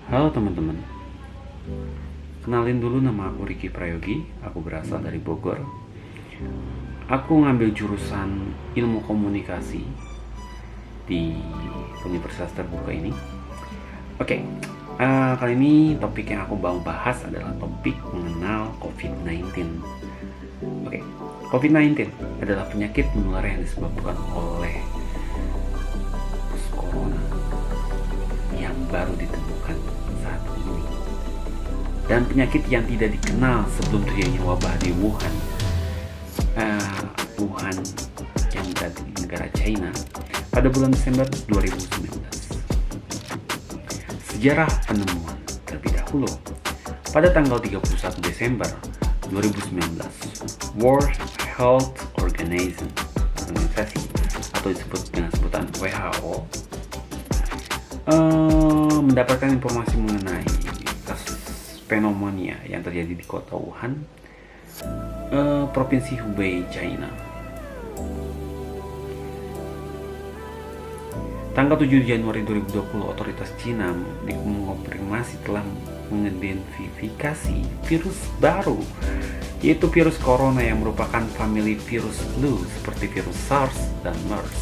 Halo teman-teman, kenalin dulu, nama aku Riki Prayogi. Aku berasal dari Bogor. Aku ngambil jurusan ilmu komunikasi di Universitas Terbuka ini. Oke, kali ini topik yang aku mau bahas adalah topik mengenal COVID-19. Oke, COVID-19 adalah penyakit menular yang disebabkan oleh virus corona yang baru ditemukan saat ini, dan penyakit yang tidak dikenal sebelum terjadinya wabah di Wuhan yang berada di negara China pada bulan Desember 2019. Sejarah penemuan terlebih dahulu. Pada tanggal 31 Desember 2019, World Health Organization atau disebut dengan sebutan WHO mendapatkan informasi mengenai kasus pneumonia yang terjadi di kota Wuhan, provinsi Hubei, China. Tanggal 7 Januari 2020, otoritas Cina mengonfirmasi telah mengidentifikasi virus baru, yaitu virus corona yang merupakan famili virus flu seperti virus SARS dan MERS,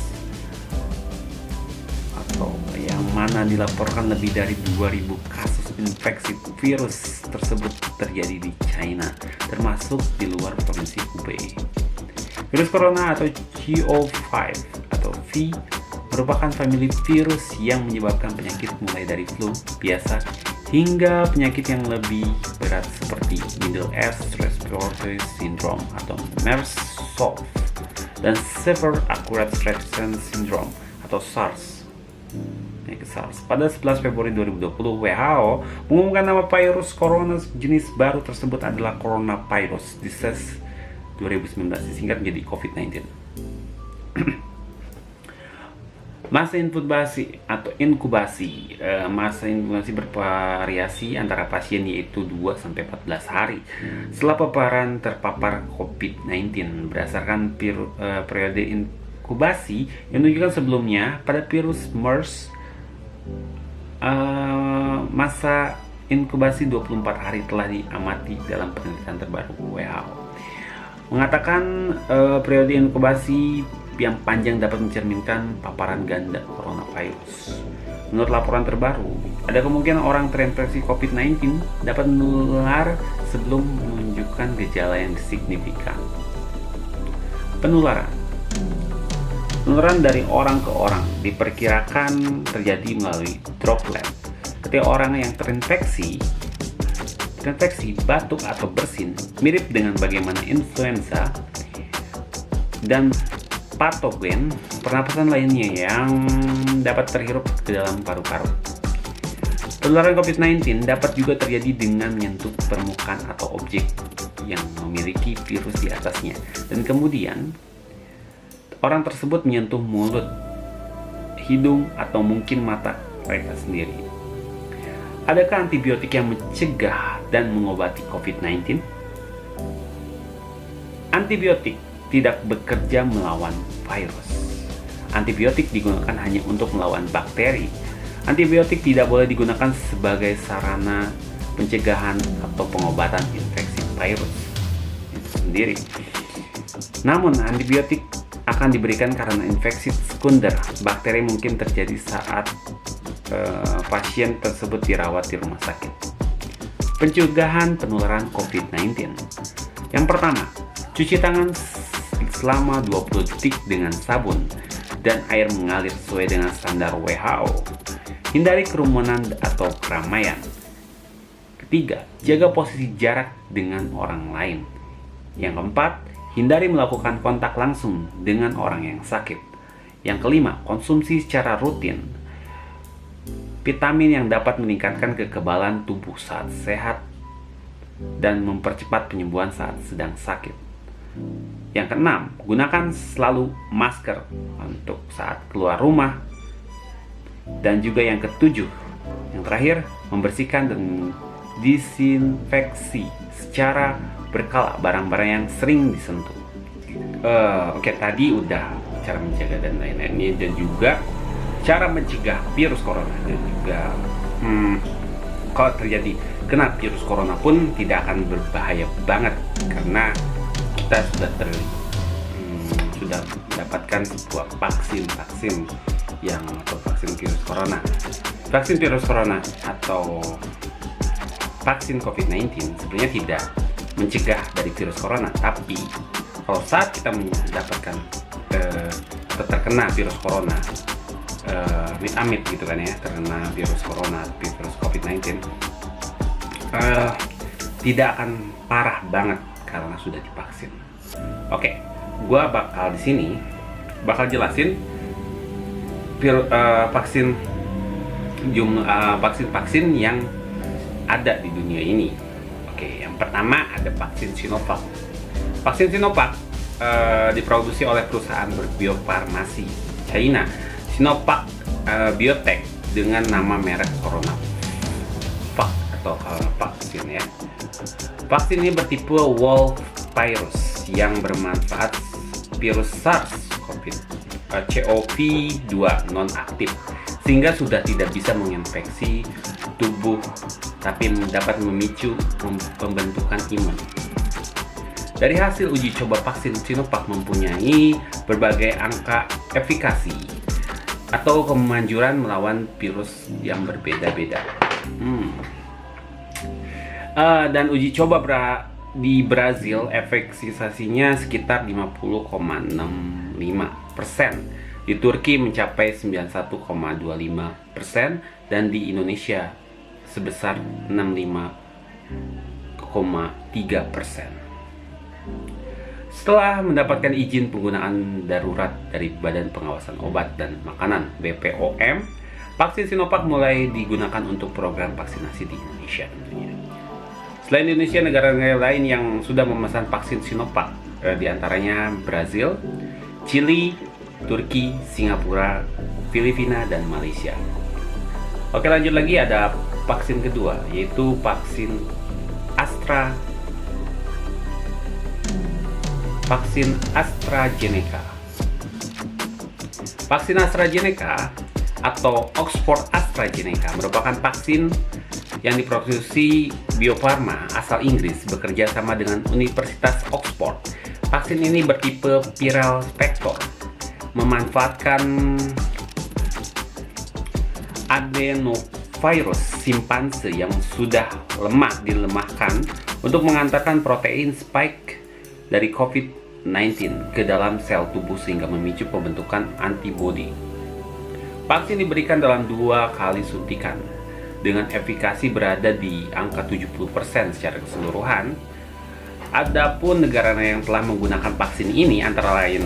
atau yang mana dilaporkan lebih dari 2000 kasus infeksi virus tersebut terjadi di China, termasuk di luar provinsi Hubei. Virus corona atau CO5 atau V merupakan famili virus yang menyebabkan penyakit mulai dari flu biasa hingga penyakit yang lebih berat seperti Middle East Respiratory Syndrome atau MERS-CoV dan Severe Acute Respiratory Syndrome atau SARS. Pada 11 Februari 2020, WHO mengumumkan nama virus corona jenis baru tersebut adalah coronavirus disease 2019, disingkat menjadi COVID-19. Masa inkubasi bervariasi antara pasien, yaitu 2-14 hari setelah terpapar COVID-19 berdasarkan periode inkubasi yang menunjukkan sebelumnya. Pada virus MERS, masa inkubasi 24 hari telah diamati dalam penelitian terbaru. WHO mengatakan periode inkubasi yang panjang dapat mencerminkan paparan ganda coronavirus. Menurut laporan terbaru, ada kemungkinan orang terinfeksi COVID-19 dapat menular sebelum menunjukkan gejala yang signifikan. Penularan dari orang ke orang diperkirakan terjadi melalui droplet. Ketika orang yang terinfeksi batuk atau bersin, mirip dengan bagaimana influenza dan patogen pernapasan lainnya yang dapat terhirup ke dalam paru-paru. Penularan COVID-19 dapat juga terjadi dengan menyentuh permukaan atau objek yang memiliki virus di atasnya, dan kemudian orang tersebut menyentuh mulut, hidung, atau mungkin mata mereka sendiri. Adakah antibiotik yang mencegah dan mengobati COVID-19? Antibiotik tidak bekerja melawan virus. Antibiotik digunakan hanya untuk melawan bakteri. Antibiotik tidak boleh digunakan sebagai sarana pencegahan atau pengobatan infeksi virus itu sendiri. Namun, antibiotik akan diberikan karena infeksi sekunder bakteri mungkin terjadi saat pasien tersebut dirawat di rumah sakit. Pencegahan penularan COVID-19. Yang pertama, cuci tangan selama 20 detik dengan sabun dan air mengalir sesuai dengan standar WHO. Hindari kerumunan atau keramaian. Ketiga, jaga posisi jarak dengan orang lain. Yang keempat, hindari melakukan kontak langsung dengan orang yang sakit. Yang kelima, konsumsi secara rutin vitamin yang dapat meningkatkan kekebalan tubuh saat sehat dan mempercepat penyembuhan saat sedang sakit. Yang keenam, gunakan selalu masker untuk saat keluar rumah. Dan juga yang ketujuh, yang terakhir, membersihkan dan disinfeksi secara berkala barang-barang yang sering disentuh. Oke, tadi udah cara menjaga dan lain-lainnya, dan juga cara mencegah virus corona, dan juga kalau terjadi kena virus corona pun tidak akan berbahaya banget karena kita sudah mendapatkan sebuah vaksin yang atau vaksin virus corona. Vaksin virus corona atau vaksin COVID-19 sebenarnya tidak mencegah dari virus corona, tapi kalau saat kita mendapatkan atau terkena virus corona, amit-amit gitu kan ya, terkena virus corona, virus COVID-19, tidak akan parah banget karena sudah divaksin. Oke, gua bakal di sini jelasin vaksin yang ada di dunia ini. Oke, yang pertama ada vaksin Sinovac. Vaksin Sinovac diproduksi oleh perusahaan biofarmasi China, Sinovac Biotech, dengan nama merek CoronaVac atau vaksin ya. Vaksin ini bertipe Wolf virus yang bermanfaat virus SARS-CoV-2 non-aktif, sehingga sudah tidak bisa menginfeksi tubuh tapi dapat memicu pembentukan imun. Dari hasil uji coba, vaksin Sinovac mempunyai berbagai angka efikasi atau kemanjuran melawan virus yang berbeda-beda. Dan uji coba di Brazil efikasinya sekitar 50,65%, di Turki mencapai 91,25%, dan di Indonesia sebesar 65,3%. Setelah mendapatkan izin penggunaan darurat dari Badan Pengawasan Obat dan Makanan (BPOM), vaksin Sinovac mulai digunakan untuk program vaksinasi di Indonesia tentunya. Selain Indonesia, negara-negara lain yang sudah memesan vaksin Sinovac diantaranya Brazil, Chili, Turki, Singapura, Filipina, dan Malaysia. Oke, lanjut lagi, ada vaksin kedua, yaitu vaksin AstraZeneca. Vaksin AstraZeneca atau Oxford AstraZeneca merupakan vaksin yang diproduksi Bio Farma asal Inggris bekerja sama dengan Universitas Oxford. Vaksin ini bertipe viral vector, memanfaatkan adenovirus simpanse yang sudah dilemahkan untuk mengantarkan protein spike dari COVID-19 ke dalam sel tubuh sehingga memicu pembentukan antibodi. Vaksin diberikan dalam 2 kali suntikan dengan efikasi berada di angka 70% secara keseluruhan. Adapun negara yang telah menggunakan vaksin ini antara lain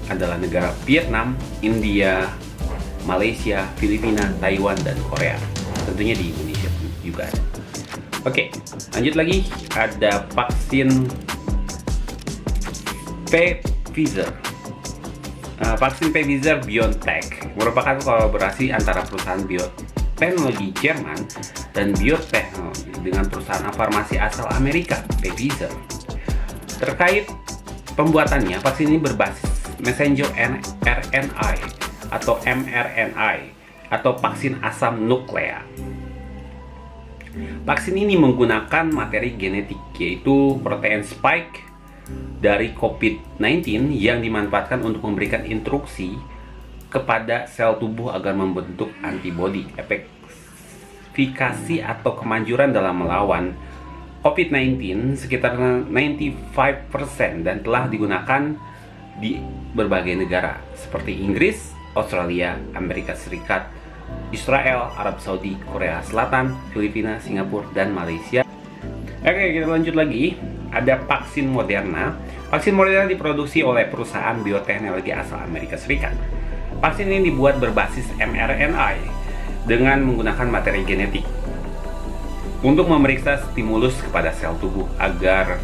adalah negara Vietnam, India, Malaysia, Filipina, Taiwan, dan Korea. Tentunya di Indonesia juga ada. Oke, lanjut lagi, ada vaksin Pfizer. Vaksin Pfizer BioNTech merupakan kolaborasi antara perusahaan bioteknologi Jerman dan bioteknologi dengan perusahaan farmasi asal Amerika, Pfizer. Terkait pembuatannya, vaksin ini berbasis messenger RNA atau mRNA atau vaksin asam nuklea. Vaksin ini menggunakan materi genetik, yaitu protein spike dari COVID-19 yang dimanfaatkan untuk memberikan instruksi kepada sel tubuh agar membentuk antibodi. Efikasi atau kemanjuran dalam melawan COVID-19 sekitar 95% dan telah digunakan di berbagai negara seperti Inggris, Australia, Amerika Serikat, Israel, Arab Saudi, Korea Selatan, Filipina, Singapura, dan Malaysia. Oke, kita lanjut lagi. Ada vaksin Moderna. Vaksin Moderna diproduksi oleh perusahaan bioteknologi asal Amerika Serikat. Vaksin ini dibuat berbasis mRNA dengan menggunakan materi genetik untuk memeriksa stimulus kepada sel tubuh agar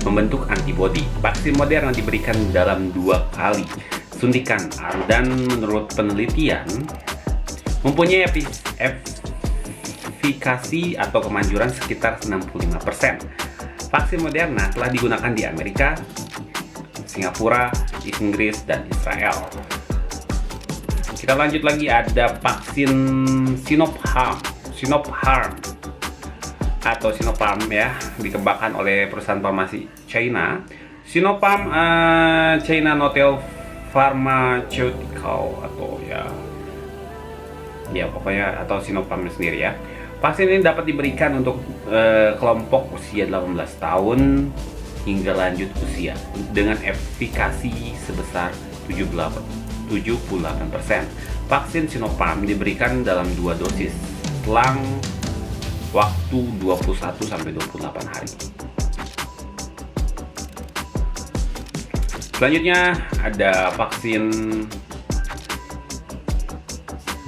membentuk antibodi. Vaksin Moderna diberikan dalam 2 kali suntikan dan menurut penelitian mempunyai efikasi atau kemanjuran sekitar 65%. Vaksin Moderna telah digunakan di Amerika, Singapura, Inggris, dan Israel. Kita lanjut lagi, ada vaksin Sinopharm atau Sinopharm ya, dikembangkan oleh perusahaan farmasi China. Sinopharm China Notel Pharmaceutical atau ya pokoknya atau Sinopharm sendiri ya. Vaksin ini dapat diberikan untuk kelompok usia 18 tahun hingga lanjut usia dengan efikasi sebesar 78%. Vaksin Sinopharm diberikan dalam 2 dosis selang waktu 21 sampai 28 hari. Selanjutnya ada vaksin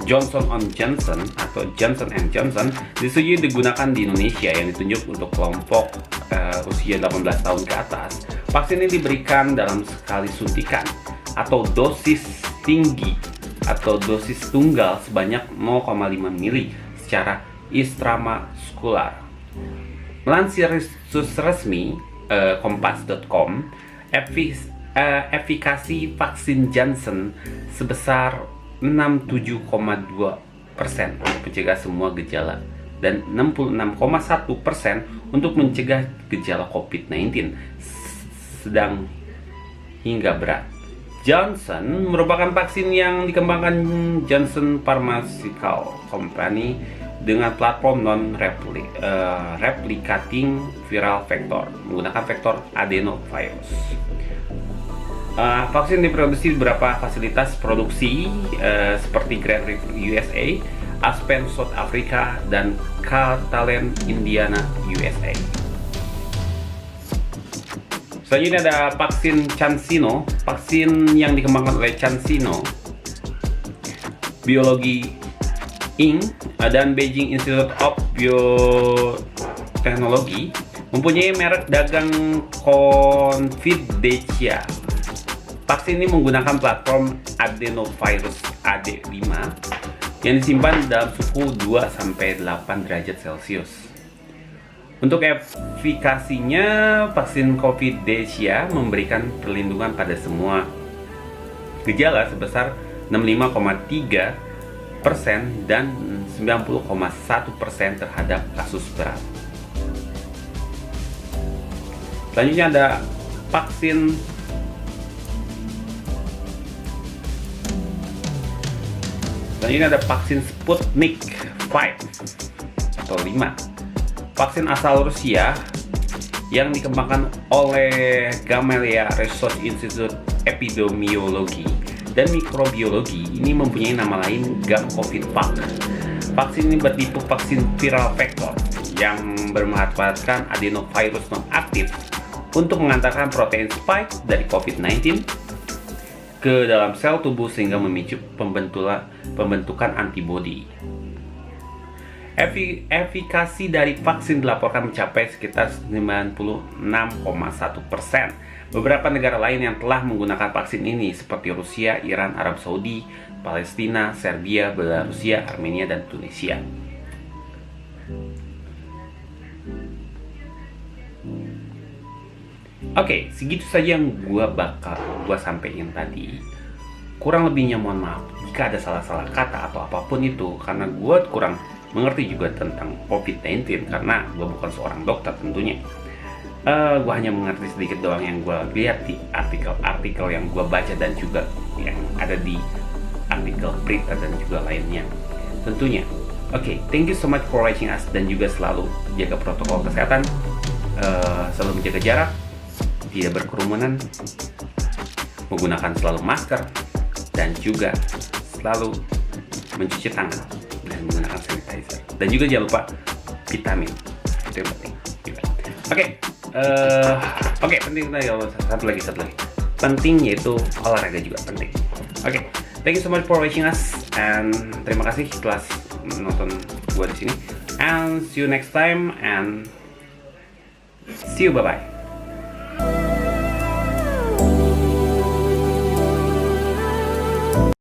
Johnson & Johnson atau Johnson & Johnson disetujui digunakan di Indonesia yang ditunjuk untuk kelompok usia 18 tahun ke atas. Vaksin ini diberikan dalam sekali suntikan atau dosis tinggi atau dosis tunggal sebanyak 0,5 mili secara intramuskular. Melansir situs resmi kompas.com, efikasi vaksin Johnson sebesar 67,2% untuk mencegah semua gejala dan 66,1% untuk mencegah gejala COVID-19 sedang hingga berat. Johnson merupakan vaksin yang dikembangkan Johnson Pharmaceutical Company dengan platform non-replicating viral vector menggunakan vektor adenovirus. Vaksin diproduksi di beberapa fasilitas produksi seperti Grand River USA, Aspen South Africa, dan Catalent Indiana USA. Selanjutnya ada vaksin CanSino, vaksin yang dikembangkan oleh CanSino Biology Inc. dan Beijing Institute of Biotechnology, mempunyai merek dagang Confidencia. Vaksin ini menggunakan platform adenovirus AD5 yang disimpan dalam suhu 2-8 derajat Celcius. Untuk efikasinya, vaksin Confidencia memberikan perlindungan pada semua gejala sebesar 65,3% dan 90,1% terhadap kasus berat. Selanjutnya ada vaksin Sputnik 5 atau 5. Vaksin asal Rusia yang dikembangkan oleh Gamaleya Research Institute Epidemiologi dan Mikrobiologi ini mempunyai nama lain GAM-CovidVac. Vaksin ini bertipe vaksin viral vector yang bermanfaatkan adenovirus non-aktif untuk mengantarkan protein spike dari COVID-19 ke dalam sel tubuh sehingga memicu pembentukan antibodi. Efikasi dari vaksin dilaporkan mencapai sekitar 96,1%. Beberapa negara lain yang telah menggunakan vaksin ini seperti Rusia, Iran, Arab Saudi, Palestina, Serbia, Belarusia, Armenia, dan Tunisia. Oke, segitu saja yang gua sampaikan tadi. Kurang lebihnya mohon maaf jika ada salah-salah kata atau apapun itu, karena gua kurang mengerti juga tentang COVID-19 karena gue bukan seorang dokter tentunya. Gue hanya mengerti sedikit doang yang gue lihat di artikel-artikel yang gue baca dan juga yang ada di artikel berita dan juga lainnya tentunya. Oke, thank you so much for watching us, dan juga selalu jaga protokol kesehatan, selalu menjaga jarak, tidak berkerumunan, menggunakan selalu masker, dan juga selalu mencuci tangan dan menggunakan sanitizer, dan juga jangan lupa vitamin, itu yang penting juga. Oke, penting lagi satu lagi penting, yaitu olahraga juga penting. Oke, thank you so much for watching us, and terima kasih telah nonton gua di sini, and see you next time, and see you, bye bye.